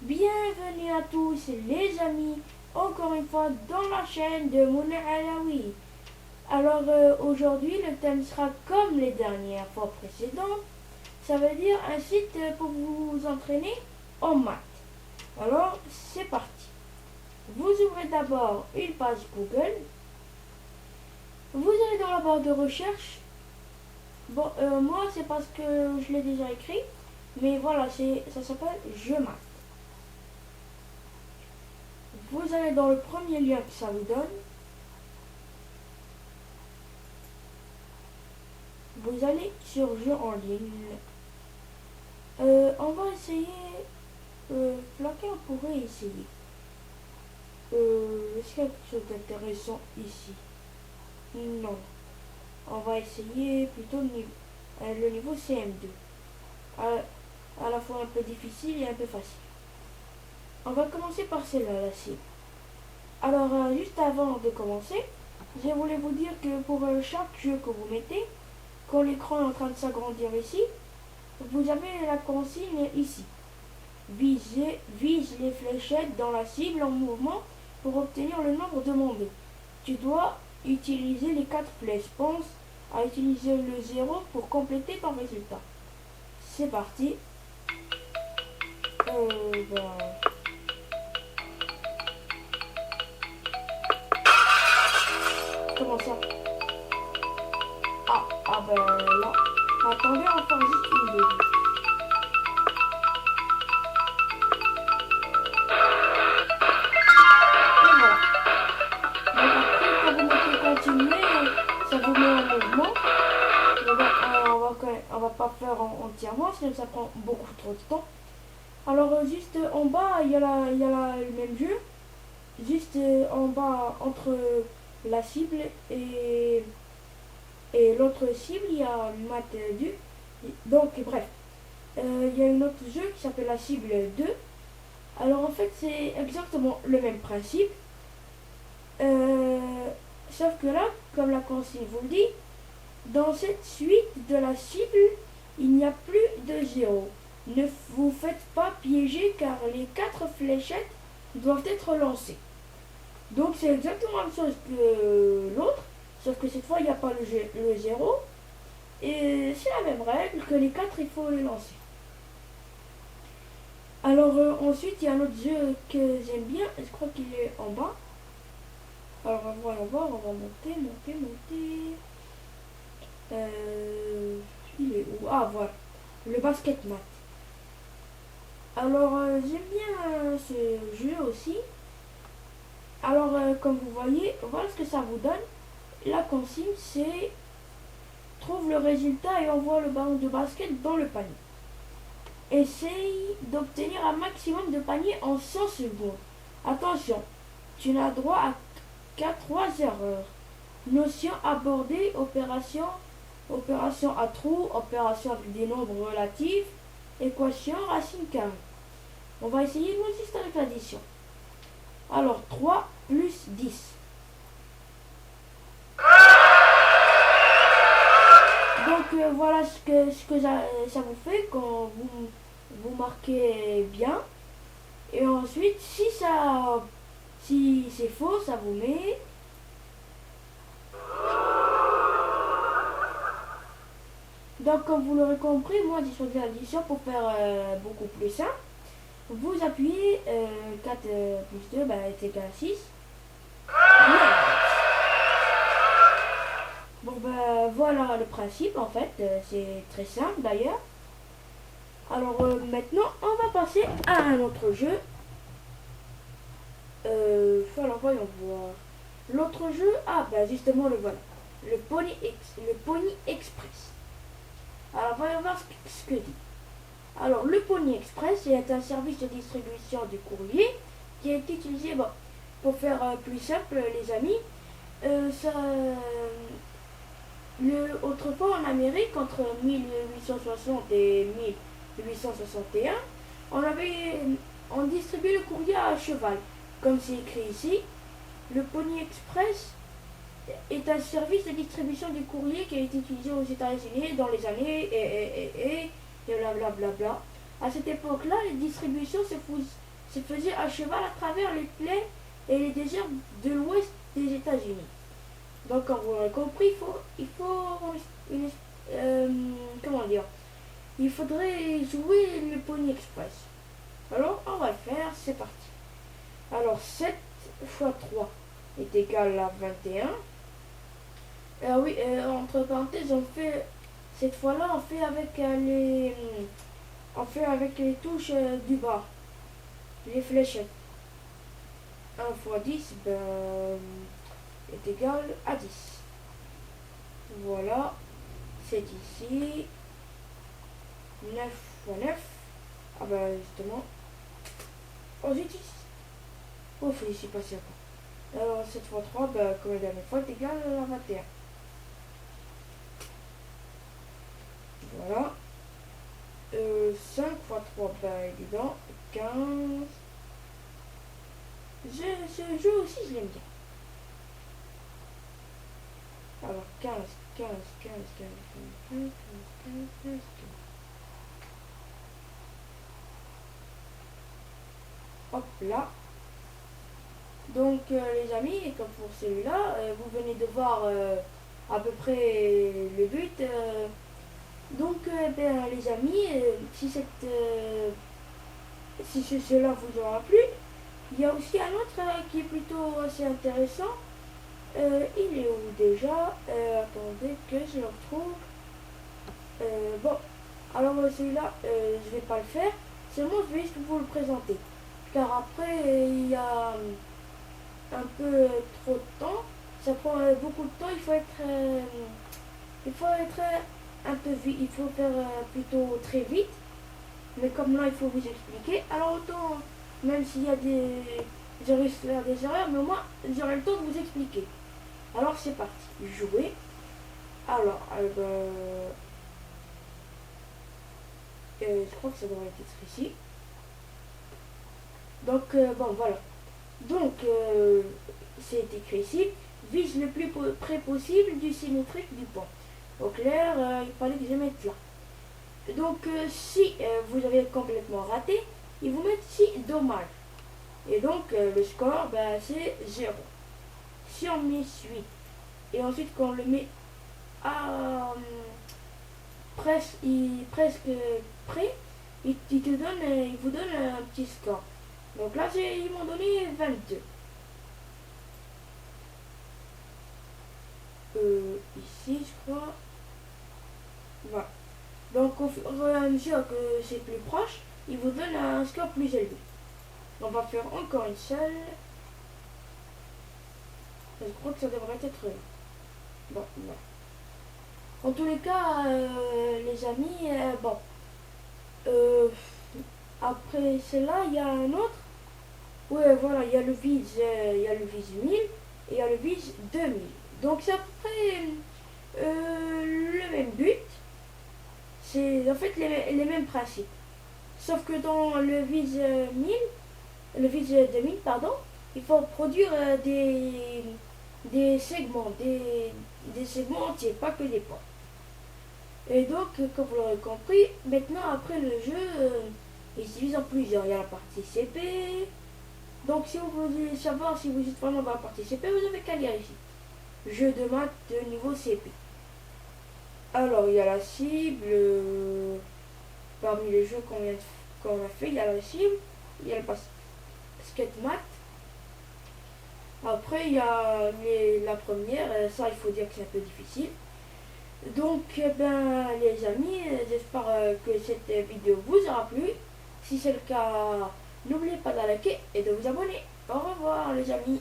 Bienvenue à tous les amis, encore une fois dans la chaîne de Mouna Alaoui. Alors aujourd'hui le thème sera comme les dernières fois précédentes, ça veut dire un site pour vous entraîner en maths. Alors c'est parti. Vous ouvrez d'abord une page Google, vous allez dans la barre de recherche. Bon, moi c'est parce que je l'ai déjà écrit, mais voilà, ça s'appelle Je Maths. Vous allez dans le premier lien que ça vous donne. Vous allez sur Jeux en ligne. On va essayer. Laquelle on pourrait essayer. Est-ce qu'il y a quelque chose d'intéressant ici? Non. On va essayer plutôt le niveau CM2. À la fois un peu difficile et un peu facile. On va commencer par celle-là, la cible. Alors, juste avant de commencer, je voulais vous dire que pour chaque jeu que vous mettez, quand l'écran est en train de s'agrandir ici, vous avez la consigne ici. Vise les fléchettes dans la cible en mouvement pour obtenir le nombre demandé. Tu dois utiliser les 4 flèches. Pense à utiliser le 0 pour compléter ton résultat. C'est parti. Comment ça? Ah ben là. Attendez, on va faire juste une deuxième. Et voilà. Donc après, quand vous mettez continuer, ça vous met en mouvement. On va pas faire entièrement, sinon ça prend beaucoup trop de temps. Alors juste en bas, il y a le même jeu. Juste en bas, entre la cible et l'autre cible, il y a maths 2. Donc bref, il y a un autre jeu qui s'appelle la cible 2. Alors en fait, c'est exactement le même principe. Sauf que là, comme la consigne vous le dit, dans cette suite de la cible, il n'y a plus de 0. Ne vous faites pas piéger car les 4 fléchettes doivent être lancées. Donc c'est exactement la même chose que l'autre, sauf que cette fois il n'y a pas le 0. Et c'est la même règle que les 4 il faut les lancer. Alors ensuite il y a un autre jeu que j'aime bien, je crois qu'il est en bas. Alors voyons voir, on va monter. Il est où? Ah voilà, le basket mat. Alors j'aime bien ce jeu aussi. Alors comme vous voyez, voilà ce que ça vous donne. La consigne c'est trouve le résultat et envoie le ballon de basket dans le panier. Essaye d'obtenir un maximum de paniers en 100 secondes. Attention, tu n'as droit qu'à 3 erreurs. Notion abordée, opération à trous, opération avec des nombres relatifs, équation, racine carrée. On va essayer nous juste avec l'addition. Alors 3 plus 10. Donc voilà ce que ça vous fait quand vous marquez bien. Et ensuite, si c'est faux, ça vous met. Donc comme vous l'aurez compris, moi j'ai choisi l'addition pour faire beaucoup plus simple. Vous appuyez 4 plus 2 est égal à 6. Bon voilà le principe en fait, c'est très simple d'ailleurs. Alors maintenant on va passer à un autre jeu. Alors voyons voir. L'autre jeu, justement le voilà. Le Pony Express. Alors voyons voir ce que dit. Alors le Pony Express est un service de distribution du courrier qui est utilisé pour faire plus simple les amis. Autrefois en Amérique, entre 1860 et 1861, on distribuait le courrier à cheval. Comme c'est écrit ici, le Pony Express est un service de distribution du courrier qui a été utilisé aux États-Unis dans les années et blablabla. À cette époque-là, les distributions se faisait à cheval à travers les plaines et les déserts de l'ouest des États-Unis. Donc, comme vous l'aurez compris, une, euh, comment dire, il faudrait jouer le Pony Express. Alors, on va le faire, c'est parti. Alors, 7 fois 3 est égal à 21. Ah oui, entre parenthèses, cette fois-là, on fait avec les touches du bas, les fléchettes. 1 fois 10 est égal à 10. Voilà, c'est ici. 9 fois 9. Ah ben justement. Oh, j'ai 10. Oh, félicitations. Alors 7 fois 3, comme la dernière fois, est égal à 21. Voilà. 5 fois 3, évident, 15. Ce jeu aussi, je l'aime bien. Alors 15, 15, 15, 15, 15, 15, 15, 15, 15. Hop là. Donc les amis, comme pour celui-là, vous venez de voir à peu près le but. Donc les amis, si cela vous aura plu, il y a aussi un autre qui est plutôt assez intéressant. Il est où déjà? Attendez que je le retrouve. Bon, alors celui-là, je vais pas le faire. Seulement, je vais juste vous le présenter. Car après, il y a un peu trop de temps. Ça prend beaucoup de temps. Il faut être un peu vite. Il faut faire plutôt très vite. Mais comme là, il faut vous expliquer. Alors autant, même s'il y a je risque de faire des erreurs, mais au moins, j'aurai le temps de vous expliquer. Alors c'est parti. Jouer. Alors, je crois que ça devrait être ici. Donc, bon, voilà. Donc, c'est écrit ici. Vise le plus près possible du symétrique du point. Au clair, il fallait que je mette là. Donc, si vous avez complètement raté, ils vous mettent ici dommage. Et donc, le score, c'est 0. Si on met 8, et ensuite qu'on le met à presque près, il vous donne un petit score. Donc là, ils m'ont donné 22. Ici, je crois. Voilà. Donc au fur et à mesure que c'est plus proche, il vous donne un score plus élevé. On va faire encore une seule. Je crois que ça devrait être là. Bon, voilà. En tous les cas, les amis, bon. Après cela, il y a un autre. Ouais, voilà, il y a le vise 1000 et il y a le vise 2000. Donc c'est à peu près le même but. C'est en fait les mêmes principes. Sauf que dans le vise 1000, le vise 2000, pardon, il faut produire des segments, des segments entiers, pas que des points. Et donc, comme vous l'aurez compris, maintenant après le jeu, il se divise en plusieurs. Il y a la partie CP. Donc si vous voulez savoir si vous êtes vraiment dans la partie CP, vous avez qu'à lire ici. Jeu de maths de niveau CP. Alors il y a la cible. Parmi les jeux qu'on a fait, il y a la cible. Il y a le basket maths. Après il y a la première. Ça il faut dire que c'est un peu difficile. Donc les amis, j'espère que cette vidéo vous aura plu. Si c'est le cas, n'oubliez pas de la liker et de vous abonner. Au revoir les amis.